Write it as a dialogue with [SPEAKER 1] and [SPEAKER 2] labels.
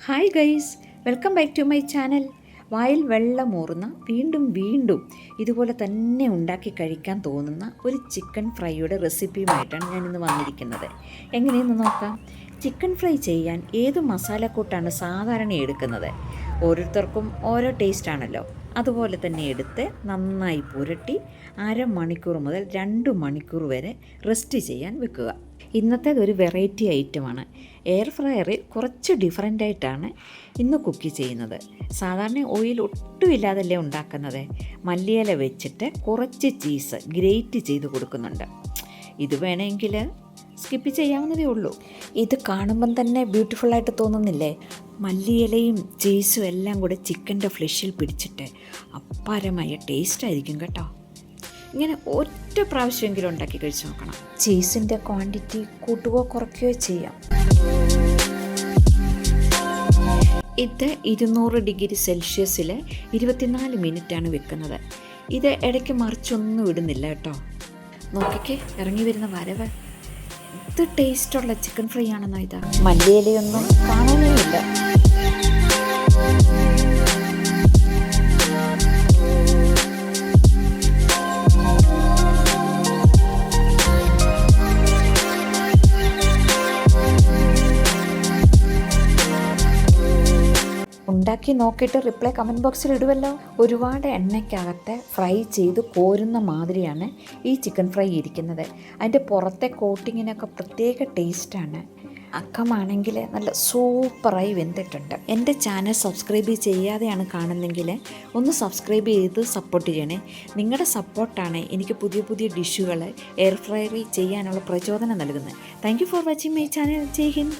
[SPEAKER 1] Hi guys, welcome back to my channel. വായിൽ വെള്ളമൂറുന്ന വീണ്ടും ഇതുപോലെ തന്നെ ഉണ്ടാക്കി കഴിക്കാൻ തോന്നുന്ന ഒരു ചിക്കൻ ഫ്രൈയുടെ റെസിപ്പിയുമായിട്ടാണ് ഞാനിന്ന് വന്നിരിക്കുന്നത്. എങ്ങനെയെന്ന് നോക്കാം. ചിക്കൻ ഫ്രൈ ചെയ്യാൻ ഏത് മസാലക്കൂട്ടാണ് സാധാരണ എടുക്കുന്നത്? ഓരോരുത്തർക്കും ഓരോ ടേസ്റ്റാണല്ലോ. അതുപോലെ തന്നെ എടുത്ത് നന്നായി പുരട്ടി അരമണിക്കൂർ മുതൽ 2 മണിക്കൂർ വരെ റെസ്റ്റ് ചെയ്യാൻ വെക്കുക. ഇന്നത്തേത് ഒരു വെറൈറ്റി ഐറ്റമാണ്. എയർ ഫ്രയറിൽ കുറച്ച് ഡിഫറൻ്റായിട്ടാണ് ഇന്ന് കുക്ക് ചെയ്യുന്നത്. സാധാരണ ഓയിൽ ഒട്ടുമില്ലാതല്ലേ ഉണ്ടാക്കുന്നത്. മല്ലിയില വെച്ചിട്ട് കുറച്ച് ചീസ് ഗ്രേറ്റ് ചെയ്ത് കൊടുക്കുന്നുണ്ട്. ഇത് വേണമെങ്കിൽ സ്കിപ്പ് ചെയ്യാവുന്നതേ ഉള്ളൂ. ഇത് കാണുമ്പം തന്നെ ബ്യൂട്ടിഫുള്ളായിട്ട് തോന്നുന്നില്ലേ? മല്ലിയിലയും ചീസും എല്ലാം കൂടെ ചിക്കൻ്റെ ഫ്ലഷിൽ പിടിച്ചിട്ട് അപ്പാരമായ ടേസ്റ്റായിരിക്കും കേട്ടോ. ഇങ്ങനെ ഒറ്റ പ്രാവശ്യമെങ്കിലും ഉണ്ടാക്കി കഴിച്ച് നോക്കണം. ചീസിൻ്റെ ക്വാണ്ടിറ്റി കൂട്ടുകയോ കുറയ്ക്കുകയോ ചെയ്യാം. ഇത് 200 ഡിഗ്രി സെൽഷ്യസിൽ 24 മിനിറ്റാണ് വെക്കുന്നത്. ഇത് ഇടയ്ക്ക് മറിച്ചൊന്നും ഇടുന്നില്ല കേട്ടോ. നോക്കിക്കേ, ഇറങ്ങി വരുന്ന വരവ്. ഇത് ടേസ്റ്റുള്ള ചിക്കൻ ഫ്രൈ ആണെന്നോ ഇതാ. മല്ലിയിലയൊന്നും കാണാനേ ഇല്ല. ഉണ്ടാക്കി നോക്കിയിട്ട് റിപ്ലൈ കമൻറ്റ് ബോക്സിൽ ഇടുമല്ലോ. ഒരുപാട് എണ്ണയ്ക്കകത്ത് ഫ്രൈ ചെയ്ത് കോരുന്ന മാതിരിയാണ് ഈ ചിക്കൻ ഫ്രൈ ഇരിക്കുന്നത്. അതിൻ്റെ പുറത്തെ കോട്ടിങ്ങിനൊക്കെ പ്രത്യേക ടേസ്റ്റാണ്. അക്കമാണെങ്കിൽ നല്ല സൂപ്പറായി വെന്തിട്ടുണ്ട്. എൻ്റെ ചാനൽ സബ്സ്ക്രൈബ് ചെയ്യാതെയാണ് കാണുന്നതെങ്കിൽ ഒന്ന് സബ്സ്ക്രൈബ് ചെയ്ത് സപ്പോർട്ട് ചെയ്യണേ. നിങ്ങളുടെ സപ്പോർട്ടാണ് എനിക്ക് പുതിയ പുതിയ ഡിഷുകൾ എയർ ഫ്രയറിൽ ചെയ്യാനുള്ള പ്രചോദനം നൽകുന്നത്. Thank you for watching my channel. ജയ് ഹിന്ദ്.